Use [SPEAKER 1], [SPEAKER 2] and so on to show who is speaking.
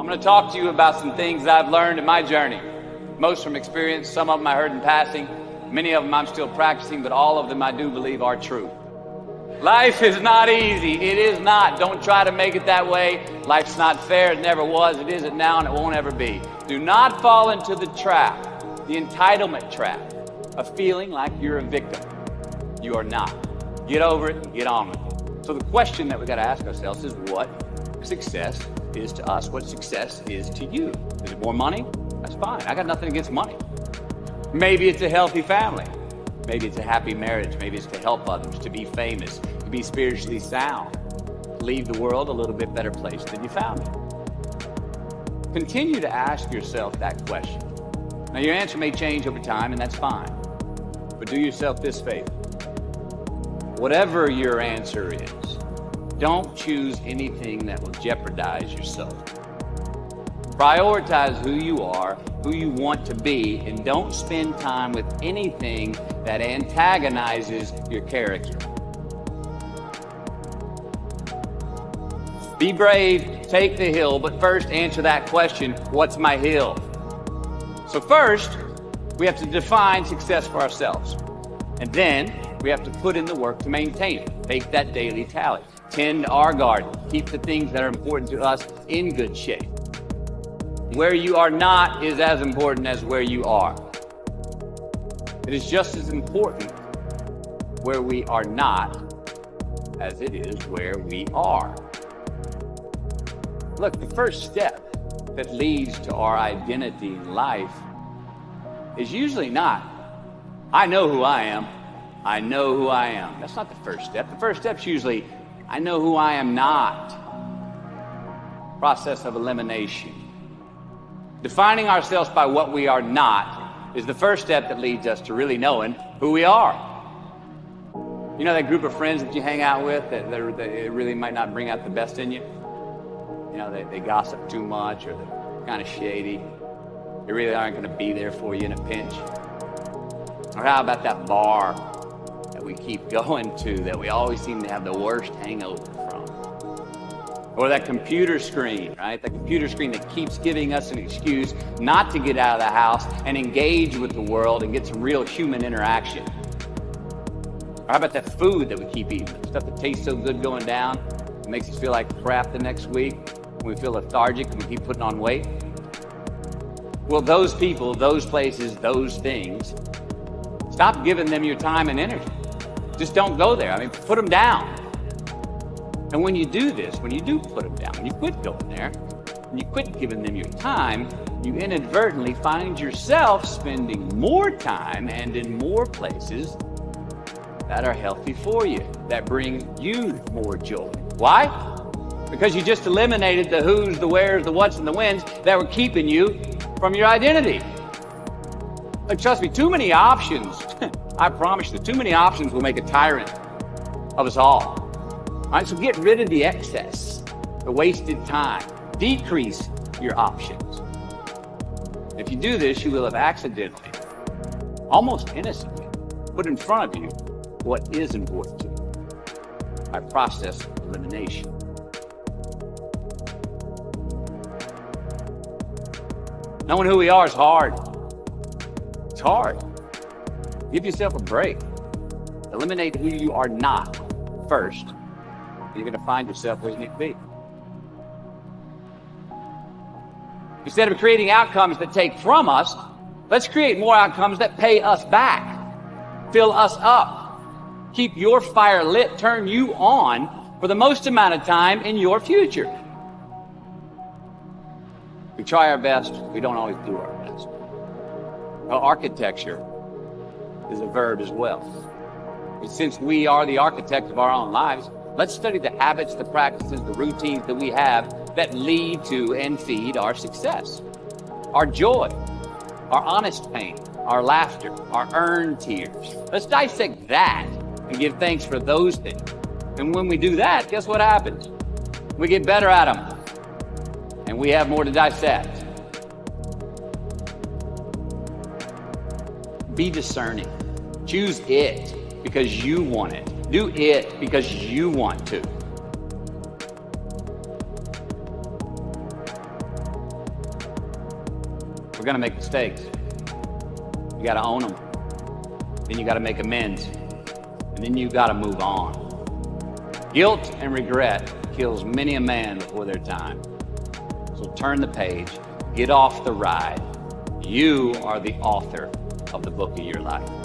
[SPEAKER 1] I'm going to talk to you about some things I've learned in my journey. Most from experience, some of them I heard in passing, many of them I'm still practicing, but all of them I do believe are true. Life is not easy. It is not. Don't try to make it that way. Life's not fair. It never was. It isn't now, and it won't ever be. Do not fall into the trap, the entitlement trap, of feeling like you're a victim. You are not. Get over it and get on with it. So the question that we got to ask ourselves is what success is to us, what success is to you. Is it more money? That's fine. I got nothing against money. Maybe it's a healthy family. Maybe it's a happy marriage. Maybe it's to help others, to be famous, to be spiritually sound, to leave the world a little bit better place than you found it. Continue to ask yourself that question. Now, your answer may change over time, and that's fine. But do yourself this favor. Whatever your answer is, don't choose anything that will jeopardize yourself. Prioritize who you are, who you want to be, and don't spend time with anything that antagonizes your character. Be brave, take the hill, but first answer that question, what's my hill? So first, we have to define success for ourselves. And then we have to put in the work to maintain it. Take that daily tally. Tend our garden. Keep the things that are important to us in good shape. Where you are not is as important as where you are. It is just as important where we are not as it is where we are. Look, the first step that leads to our identity in life is usually not, I know who I am. I know who I am. That's not the first step. The first step's usually, I know who I am not. Process of elimination. Defining ourselves by what we are not is the first step that leads us to really knowing who we are. You know that group of friends that you hang out with that really might not bring out the best in you? You know, they gossip too much, or they're kind of shady. They really aren't going to be there for you in a pinch. Or how about that bar that we keep going to that we always seem to have the worst hangover from? Or that computer screen, right? The computer screen that keeps giving us an excuse not to get out of the house and engage with the world and get some real human interaction. Or how about that food that we keep eating? The stuff that tastes so good going down, it makes us feel like crap the next week. We feel lethargic and we keep putting on weight. Well, those people, those places, those things, stop giving them your time and energy. Just don't go there. I mean, put them down. And when you do this, when you do put them down, when you quit going there, when you quit giving them your time, you inadvertently find yourself spending more time and in more places that are healthy for you, that bring you more joy. Why? Because you just eliminated the who's, the where's, the what's, and the when's that were keeping you from your identity. Like, trust me, too many options, I promise you, too many options will make a tyrant of us all. All right, so get rid of the excess, the wasted time. Decrease your options. If you do this, you will have accidentally, almost innocently, put in front of you what is important to you by process of elimination. Knowing who we are is hard. It's hard. Give yourself a break. Eliminate who you are not first. You're going to find yourself where you need to be. Instead of creating outcomes that take from us, let's create more outcomes that pay us back, fill us up, keep your fire lit, turn you on for the most amount of time in your future. We try our best, we don't always do our best. Well, architecture is a verb as well. And since we are the architects of our own lives, let's study the habits, the practices, the routines that we have that lead to and feed our success, our joy, our honest pain, our laughter, our earned tears. Let's dissect that and give thanks for those things. And when we do that, guess what happens? We get better at them, and we have more to dissect. Be discerning. Choose it because you want it. Do it because you want to. We're going to make mistakes. You got to own them. Then you got to make amends. And then you got to move on. Guilt and regret kills many a man before their time. So turn the page. Get off the ride. You are the author of the book of your life.